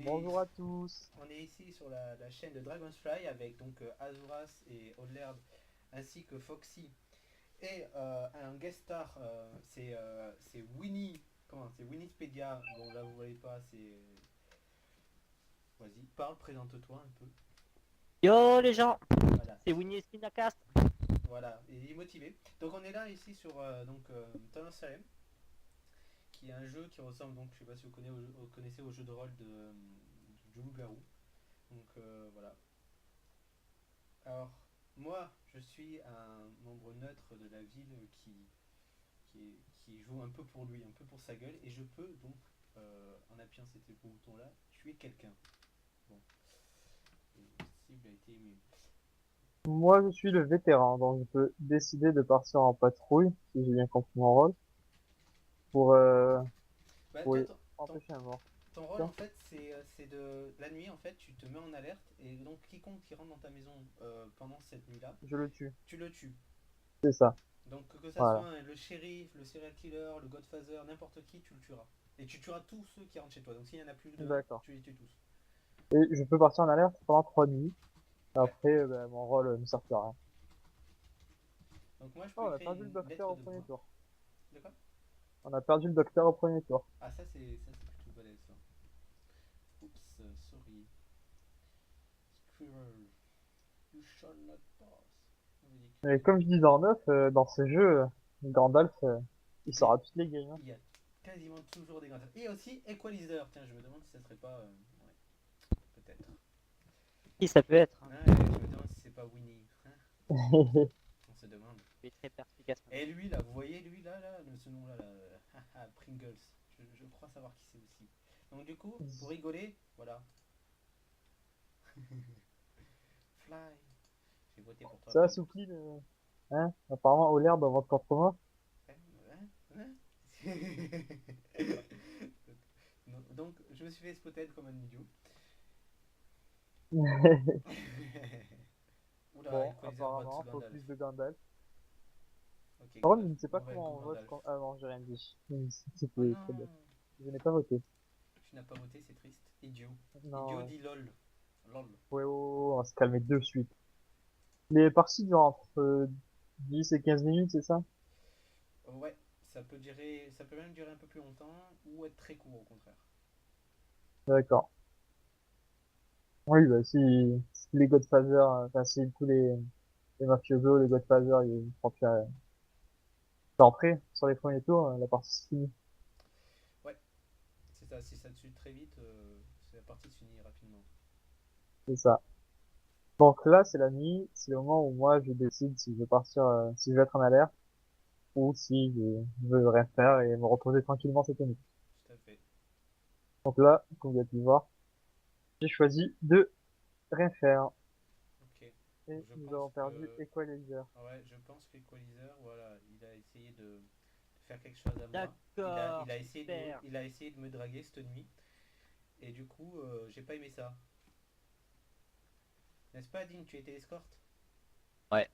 Bonjour à tous. on est ici sur la chaîne de Dragonfly avec donc Azuras et Ollerd ainsi que Foxy et un guest star, c'est Winnie, comment c'est Winniepedia. Bon là vous voyez pas, vas-y, parle, présente-toi un peu. Yo les gens, Voilà, c'est Winnie Spinacast. voilà, il est motivé. Donc on est là ici sur Town of Salem, qui est un jeu qui ressemble donc, je sais pas si vous connaissez au jeu de rôle du loup-garou. Donc voilà. Alors, moi, je suis un membre neutre de la ville qui joue un peu pour lui, un peu pour sa gueule, et je peux donc, en appuyant cet bouton-là, tuer quelqu'un. Bon, et la cible a été émue. Moi, je suis le vétéran, donc je peux décider de partir en patrouille, si j'ai bien compris mon rôle, pour, Bah, pour toi, y empêcher un mort. ton rôle, en Ça, fait, c'est de la nuit, en fait, tu te mets en alerte, et donc quiconque qui rentre dans ta maison pendant cette nuit-là, je le tue. tu le tues. C'est ça. Donc que ça Voilà. soit le shérif, le serial killer, le godfather, n'importe qui, tu le tueras. Et tu tueras tous ceux qui rentrent chez toi. Donc s'il y en a plus d'un, D'accord. tu les tues tous. Et je peux partir en alerte pendant 3 nuits. Ouais. Après, ben, mon rôle ne sert plus à rien. Donc moi je Oh, peux on a écrire perdu le une docteur lettre au de premier besoin. tour. D'accord. On a perdu le docteur au premier tour. Ah ça c'est plutôt balèze ça. Oups, sorry. Squirrel, you shall not pass. Et Ridicule. comme je disais en off, dans ce jeu, Gandalf, il Il y a, saura toutes les games, hein. il y a quasiment toujours des grands. Et aussi Equalizer. Tiens, je me demande si ça serait pas. Ouais, peut-être. Qui ça peut être hein. Ouais, je me demande si c'est pas Winnie. Hein. On se demande. Il est très perspicace. Et lui là, vous voyez lui là, ce nom là, Pringles. Je crois savoir qui c'est aussi. Donc du coup, pour rigoler, voilà. Fly. J'ai voté pour toi, Ça Pringles. assouplit le... Hein? Apparemment, Olaire doit vote contre moi. Hein, hein, donc, je me suis fait spotted comme un idiot. Oula, Bon, Equalizer vote apparemment, Gandalf. focus de Gandalf. Ok, Par contre, je Gandalf. ne sais pas Mauvais comment coup, on vote Gandalf. quand... Ah non, j'ai rien dit. Oh C'était très bête. non, Je n'ai pas voté. tu n'as pas voté, c'est triste. Idiot. Idiot Non, dit lol. Lol. ouais, on va se calmer de suite. Les parties durent entre 10 et 15 minutes, c'est ça? Ouais, ça peut même durer un peu plus longtemps ou être très court au contraire. D'accord. Oui, bah si les Godfather, enfin si tous les mafiosos, les Godfather, ils font plus d'entrée sur les premiers tours, la partie se finit. Ouais, c'est ça. Si ça tue très vite, c'est la partie se finit rapidement. C'est ça. Donc là, c'est la nuit, c'est le moment où moi je décide si je veux partir, si je veux être en alerte ou si je veux rien faire et me reposer tranquillement cette nuit. Tout à fait. Donc là, comme vous avez pu le voir, j'ai choisi de rien faire. Ok. Et Donc je nous pense avons perdu que. Equalizer. Ouais, je pense qu'Equalizer, voilà, il a essayé de faire quelque chose à moi. D'accord, super. Il a essayé de me draguer cette nuit. Et du coup, j'ai pas aimé ça. N'est-ce pas, Dean? Tu étais escorte? Ouais.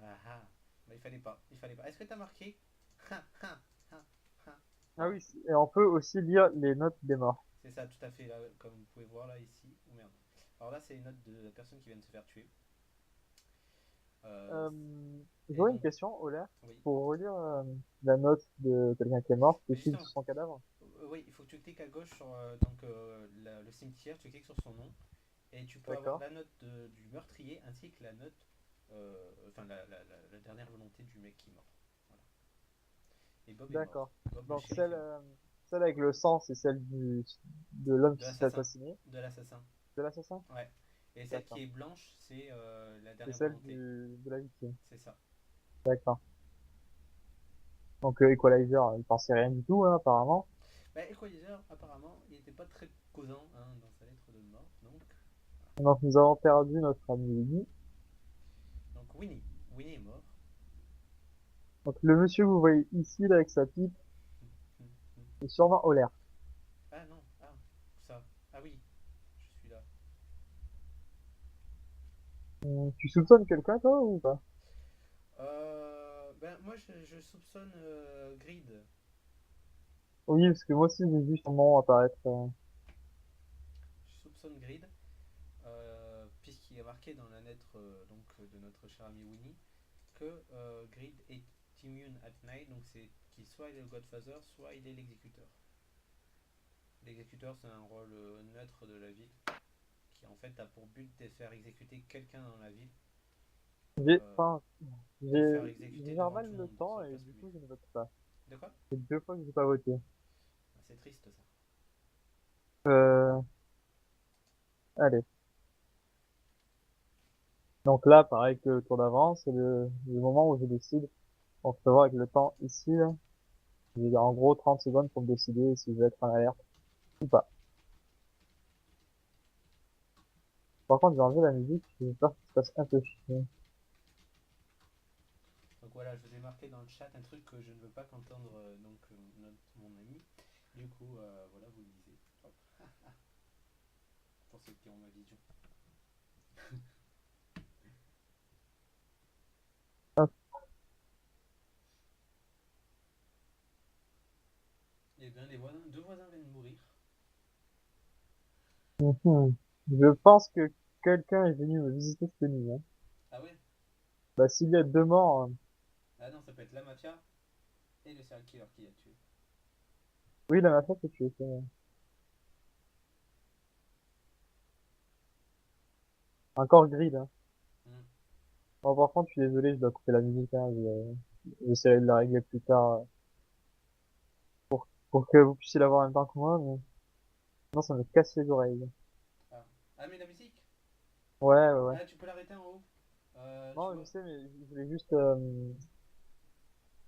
Ah ah. Bah, il fallait pas. Il fallait pas. Est-ce que t'as marqué? Ha ha ha ha Ah ha. oui, et on peut aussi lire les notes des morts. C'est ça, tout à fait, là, comme vous pouvez voir là ici. Oh merde. Alors là, c'est une note de la personne qui vient de se faire tuer. Euh, Euh, et J'aurais une donc, question, Ola. oui. Pour relire la note de quelqu'un qui est mort, tu Mais cliques justement, sur son cadavre. oui, il faut que tu cliques à gauche sur le cimetière, tu cliques sur son nom, et tu peux avoir D'accord. la note du meurtrier ainsi que la note, enfin la dernière volonté du mec qui est mort. Voilà. Et Bob est mort. D'accord. Bob le Donc shérif est mort. celle avec le sang, c'est celle de l'homme De qui s'est fait l'assassin. assassiner. De l'assassin. De l'assassin? Ouais. Et celle qui D'accord. est blanche, c'est la C'est dernière celle volonté. de la victime. C'est ça. D'accord. Donc Equalizer, il pensait rien du tout, hein, apparemment. Bah, Equalizer, apparemment, il n'était pas très causant hein, dans sa lettre de mort. Donc nous avons perdu notre ami Winnie. Donc Winnie. Winnie est mort. Donc le monsieur que vous voyez ici, là, avec sa pipe, est sûrement Olaire. Ah non, ah, ça. Ah oui, je suis là. Tu soupçonnes quelqu'un, toi, ou pas? Ben, moi, je soupçonne Grid. Oui, parce que moi aussi, j'ai vu son nom apparaître. Je soupçonne Grid, puisqu'il est marqué dans la lettre de notre cher ami Winnie que Grid est immune at night, donc c'est qu'il soit il est le Godfather, soit il est l'exécuteur. L'exécuteur, c'est un rôle neutre de la ville qui en fait a pour but de faire exécuter quelqu'un dans la ville, euh, Enfin, de le j'ai faire exécuter j'ai devant normal tout le le monde sur temps la et place du coup, publique. je ne vote pas. De quoi? C'est 2 fois que j'ai pas voté. Ah, c'est triste ça. Euh, allez. Donc là, pareil que le tour d'avance, c'est le moment où je décide. On peut voir avec le temps ici, là. J'ai en gros 30 secondes pour me décider si je vais être en alerte ou pas. Par contre, j'ai enlevé la musique, j'ai peur qu'il se passe un peu chier. Donc voilà, je vous ai marqué dans le chat un truc que je ne veux pas qu'entendre mon ami. Du coup, voilà, vous le lisez. Hop. Pour ceux qui ont ma vision. Hop. Eh bien, deux voisins viennent de mourir. Mhm. Je pense que quelqu'un est venu me visiter cette nuit, hein. Ah ouais? Bah, s'il y a 2 morts, Ah non, ça peut être la mafia et le serial killer qui l'a tué. oui, la mafia peut tuer, c'est vrai. Encore grid, hein. Hmm. Bon, par contre, je suis désolé, je dois couper la musique, hein. J'essaierai de la régler plus tard, pour que vous puissiez l'avoir en même temps que moi, mais non, ça me casse les oreilles. Ah. Ah, mais la musique? Ouais, ouais, ouais. Ah, tu peux l'arrêter en haut. Tu Non, je vois? sais, mais je voulais juste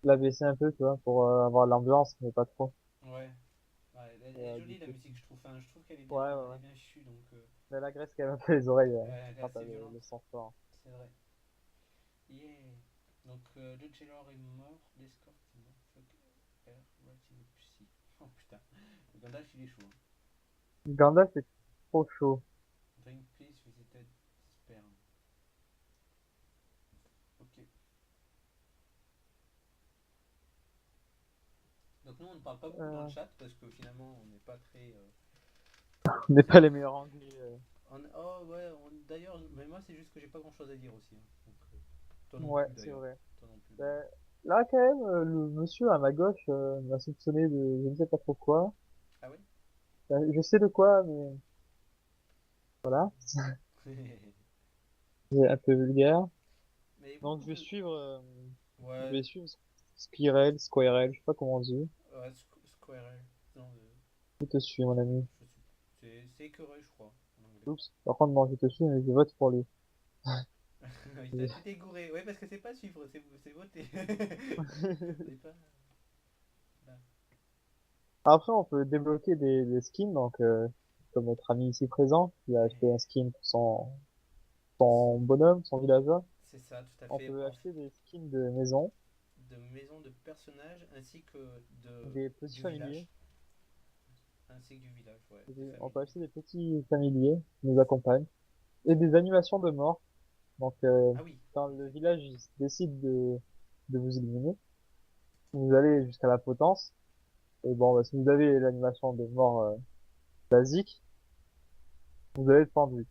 la baisser un peu, tu vois, pour avoir l'ambiance, mais pas trop. Ouais. Ouais, elle est Du jolie la coup, musique, je trouve. Enfin, je trouve qu'elle est ouais, ouais, elle ouais. est bien chue, donc Mais la graisse quand même un peu les oreilles, elle est quand t'as assez violente. le son fort. C'est vrai. Yeah. Donc, le jailer est mort, l'escorte est mort. Fuck air, right in the pussy. Oh putain. Le Gandalf, il est chaud. Hein. Gandalf c'est trop chaud. Drink please, visited sperm. Ok. Donc, nous, on ne parle pas beaucoup dans le Euh, chat parce que finalement, on n'est pas très on n'est pas les meilleurs anglais. Oh ouais, d'ailleurs, mais moi, c'est juste que j'ai pas grand chose à dire aussi. Hein. Donc, toi non Ouais, plus c'est d'ailleurs. vrai. Toi non plus d'ailleurs. Ben, là, quand même, le monsieur à ma gauche m'a soupçonné de je ne sais pas trop quoi. Ah ouais? Je sais de quoi, mais voilà, c'est un peu vulgaire. Mais Donc beaucoup plus. je Ouais, vais suivre Squirrel, je sais pas comment on dit. ouais, Squirrel. Non, Je te suis, mon ami. je sais plus. C'est écureuil, je crois, en anglais. Oups. Par contre, non, je te suis, mais je vote pour lui. Tu t'es gouré. Ouais, parce que c'est pas suivre, c'est voter. C'est pas. Là. Après, on peut débloquer des skins, donc comme notre ami ici présent, qui a acheté un skin pour son bonhomme, son villageois. C'est ça, tout à On fait. peut acheter des skins de maison, De maison de personnages ainsi que des petits du familiers. village. Ainsi que du village, ouais, des On familles. peut acheter des petits familiers qui nous accompagnent. Et des animations de mort. Donc, Ah oui, quand ok. le village décide de vous éliminer, vous allez jusqu'à la potence. Et bon, bah, si vous avez l'animation de mort basique, vous allez être pendu.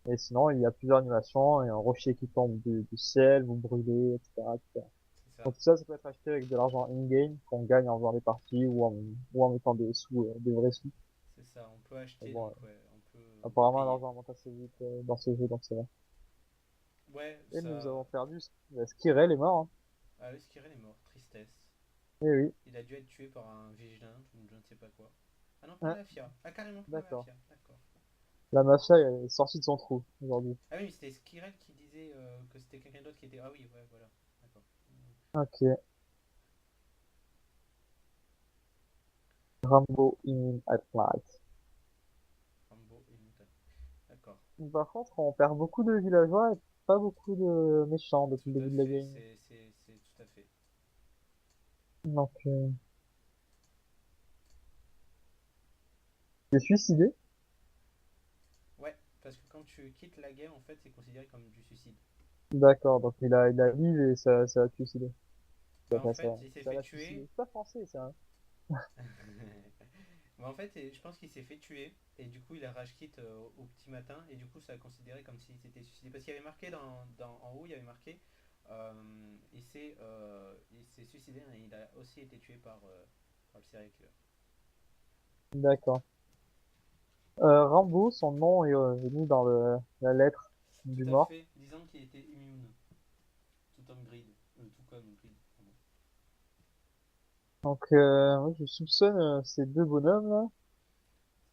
Et sinon, il y a plusieurs animations et un rocher qui tombe du ciel, vous brûlez, etc., etc. C'est ça, Donc tout ça, ça peut être acheté avec de l'argent in-game qu'on gagne en faisant des parties ou en mettant des sous, des vrais sous. c'est ça. On peut Mais acheter, bon, donc ouais, on peut apparemment, payer. l'argent monte assez vite dans ce jeu, donc c'est vrai. Ouais, Et nous ça. avons perdu. Skirel est mort, hein. Ah oui, Skirel est mort, tristesse. Eh oui. Il a dû être tué par un vigilante ou je ne sais pas quoi. Ah non, par la Ah, mafia. Ah, carrément par la d'accord. mafia, d'accord. La mafia est sortie de son trou aujourd'hui. Ah oui, mais c'était Skirel qui disait que c'était quelqu'un d'autre qui était. Ah oui, ouais, voilà, d'accord. Ok. Rambo in at night. Rambo et Mutant. D'accord. Par contre, on perd beaucoup de villageois et pas beaucoup de méchants depuis Tout le à début de la fait, game. c'est tout à fait. Donc, j'ai suicidé. Ouais, parce que quand tu quittes la game, en fait, c'est considéré comme du suicide. D'accord, donc il a live et ça l'a suicidé. Bah, en Ça, fait, il s'est ça fait l'a suicidé. tuer. C'est pas français, ça, hein. Mais en fait, je pense qu'il s'est fait tuer et du coup il a rage quit au petit matin et du coup ça a considéré comme s'il s'était suicidé parce qu'il y avait marqué en haut il y avait marqué il s'est suicidé et il a aussi été tué par le serial killer. D'accord. Rambo, son nom est venu dans la lettre Tout du à mort. fait, disant qu'il était immune, tout comme Grid. Pardon. Donc, moi, je soupçonne ces deux bonhommes là.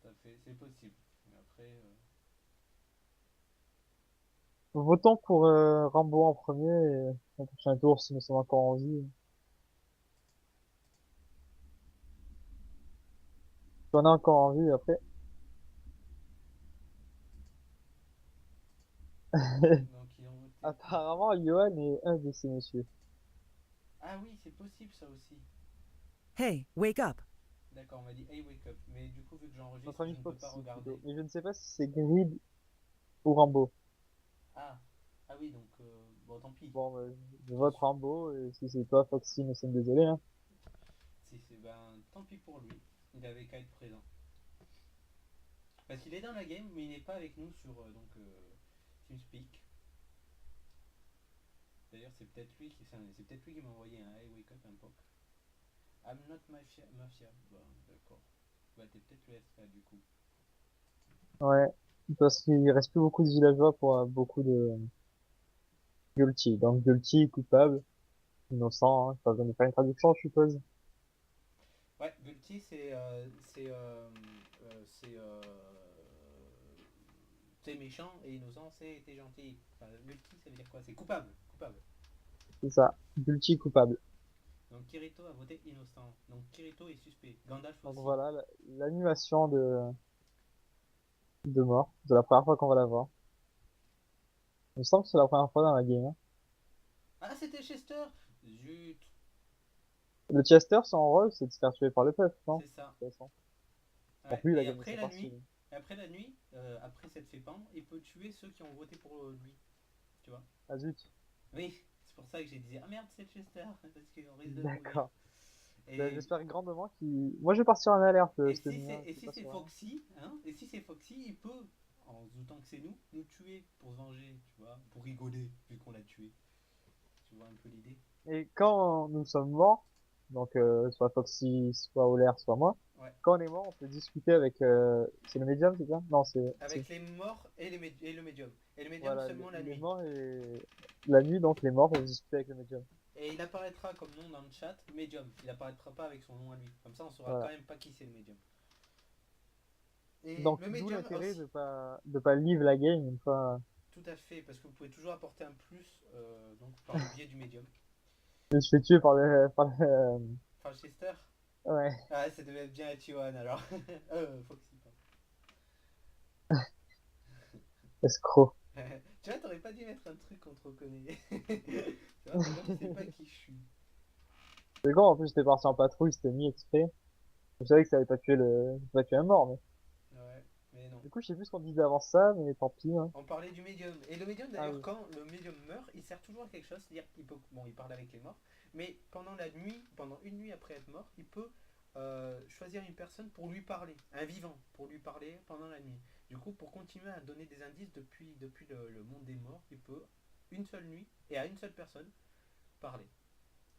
Tout à fait, c'est possible. Mais après, Votons pour Rambo en premier et au prochain tour si nous sommes encore en vie. Si on est encore en vie après. donc ils ont voté pour. Apparemment, Johan est un de ces messieurs. Ah oui, c'est possible ça aussi. Hey, wake up! D'accord, on m'a dit hey wake up. Mais du coup, vu que Notre j'enregistre, ami je ne peux pas Foxy regarder. plutôt. Mais je ne sais pas si c'est Grid ou Rambo. Ah, ah oui, donc bon, tant pis. Bon, je J'en vote suis. Rambo et si c'est toi Foxy, nous sommes désolés, hein. Si c'est ben, tant pis pour lui. Il avait qu'à être présent. Parce qu'il est dans la game, mais il n'est pas avec nous sur TeamSpeak. D'ailleurs, c'est peut-être lui qui m'a envoyé un hey wake up un poke. I'm not mafia. Bon, d'accord. Bah t'es peut-être le SK du coup. Ouais. Parce qu'il reste plus beaucoup de villageois pour beaucoup de guilty. Donc guilty, coupable, innocent, hein. Pas besoin de faire une traduction, je suppose. Ouais, Guilty c'est méchant et innocent c'est t'es gentil. Enfin, Guilty ça veut dire quoi? C'est coupable. Coupable. C'est ça. Guilty, coupable. Donc Kirito a voté innocent. Donc Kirito est suspect. Gandalf Donc aussi. voilà, l'animation de mort. C'est la première fois qu'on va la voir. Il me semble que c'est la première fois dans la game, hein. Ah c'était Chester. Zut. Le Chester, son rôle, c'est de se faire tuer par le peuple, non? C'est ça. De toute façon. Donc Ouais. lui, il a Et gagné après sa la partie, nuit, lui. après s'être fait pendre, il peut tuer ceux qui ont voté pour lui. Tu vois? Ah zut. Oui, c'est pour ça que j'ai dit ah merde c'est Chester parce qu'on risque de mourir. D'accord. Ben, Et j'espère grandement qu'il... Moi, je vais partir en alerte, Et cette si nuit, hein. c'est Je et sais si pas c'est sur un. Foxy, hein, et si c'est Foxy, il peut, en se doutant que c'est nous, nous tuer pour se venger, tu vois, pour rigoler vu qu'on l'a tué. Tu vois un peu l'idée? Et quand nous sommes morts, donc soit Foxy, soit Olaire, soit moi, Ouais. quand on est mort, on peut discuter avec... c'est le médium, c'est ça? Non, c'est... Si. Avec les morts et le médium. Et le médium Voilà, seulement la les nuit. morts et... La nuit, donc les morts peuvent discuter avec le médium. Et il apparaîtra comme nom dans le chat, médium. Il apparaîtra pas avec son nom à lui. Comme ça, on saura quand Voilà. même pas qui c'est le médium. Et Donc le d'où médium l'intérêt aussi. de pas leave la game une fois... Tout à fait, parce que vous pouvez toujours apporter un plus donc par le biais du médium. Je me suis tué par Enfin, Chester. Ouais, Ah, ça devait bien être Johan alors. Foxy, pardon. escroc. Tu vois, t'aurais pas dû mettre un truc qu'on te reconnaît. Tu vois, les gens ne savent pas qui je suis. C'est con, en plus j'étais parti en patrouille, c'était mis exprès. Je savais que ça allait pas tuer un mort, mais... Ouais, mais non. Du coup, je sais plus ce qu'on disait avant ça, mais tant pis, hein. On parlait du médium. Et le médium, Ah d'ailleurs, oui. quand le médium meurt, il sert toujours à quelque chose. C'est-à-dire qu'il peut. Bon, il parle avec les morts. Mais pendant la nuit, pendant une nuit après être mort, il peut choisir une personne pour lui parler. Un vivant, pour lui parler pendant la nuit. Du coup, pour continuer à donner des indices depuis le monde des morts, il peut, une seule nuit, et à une seule personne, parler.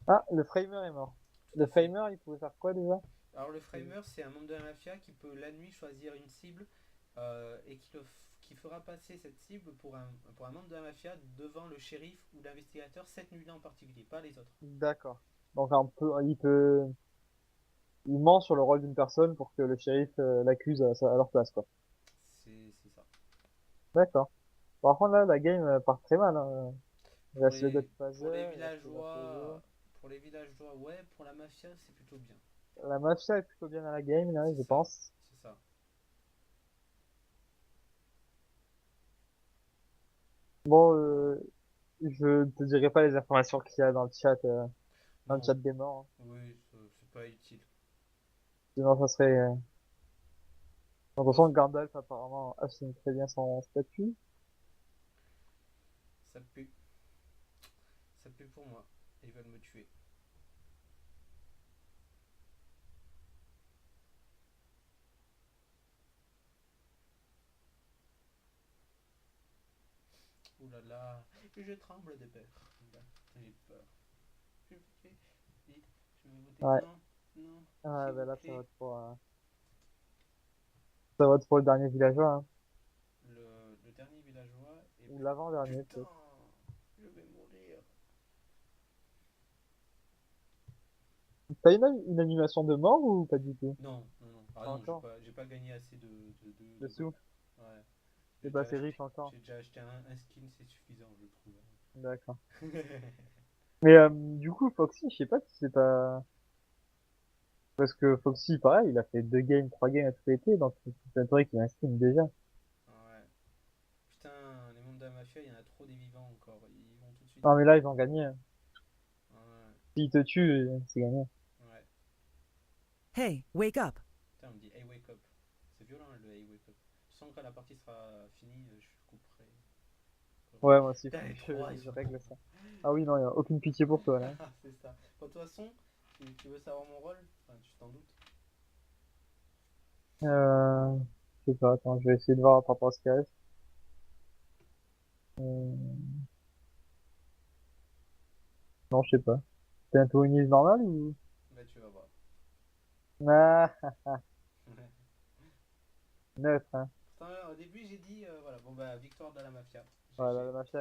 Ah, le Framer est mort. Tout Le à fait. Framer, il pouvait faire quoi déjà? Alors le framer, c'est un membre de la mafia qui peut la nuit choisir une cible et qui fera passer cette cible pour un membre de la mafia devant le shérif ou l'investigateur cette nuit-là en particulier, pas les autres. D'accord. Donc il ment sur le rôle d'une personne pour que le shérif l'accuse à leur place, quoi. C'est ça. D'accord. Par contre, là, la game part très mal, hein. Il Pour reste le les, Godfather, pour les il reste le Mafioso. villageois, pour les villageois, ouais, pour la mafia, c'est plutôt bien. La Mafia est plutôt bien dans la game, là, C'est je ça, pense. c'est ça. Bon, je te dirai pas les informations qu'il y a dans le Non, chat des morts, hein. oui, c'est pas utile. Sinon, ça serait... De toute Bon, façon, Gandalf, apparemment, assume très bien son statut. ça pue. Ça pue pour moi. Ils veulent me tuer. là là, je tremble de peur. J'ai peur. Je fais vite, je vais voter. Ouais. Non, non, Ah, s'il bah vous là, ça plaît. vote pour, ça vote pour le dernier villageois, hein. Le dernier villageois est. Ou l'avant-dernier, Putain, peut-être. je vais mourir. T'as une animation de mort ou pas du tout? Non, non, non. Ah Pas non, encore. j'ai pas gagné assez de Dessous. Ouais. C'est pas assez riche encore. J'ai déjà acheté un skin, c'est suffisant, je trouve. D'accord. Mais du coup, Foxy, je sais pas si c'est pas... Parce que Foxy, pareil, il a fait 2 games, 3 games à tout été, donc c'est vrai qu'il a un skin déjà. Ouais. Putain, les membres de la mafia, il y en a trop des vivants encore. Ils vont tout de suite Non mais là, mourir. ils ont gagné, hein. Ouais, S'ils te tuent, c'est gagné. ouais. Hey, wake up. Putain, on me dit hey wake up. C'est violent le hey wake up. Je sens que quand la partie sera finie, je couperai. Ouais, moi aussi, Putain, faut les que trois, ils je sont règle contents. ça. Ah oui, non, il y a aucune pitié pour toi, là. C'est ça. Bon, de toute façon, tu veux savoir mon rôle? Enfin, tu t'en doutes. Euh, je sais pas, attends, je vais essayer de voir par rapport à ce qu'il reste. Non, je sais pas. T'es un tourniste normal ou? Bah, tu vas voir. Ah, neutre, hein. Pourtant, au début, j'ai dit, voilà, bon, bah, victoire de la mafia. Voilà, la GG. mafia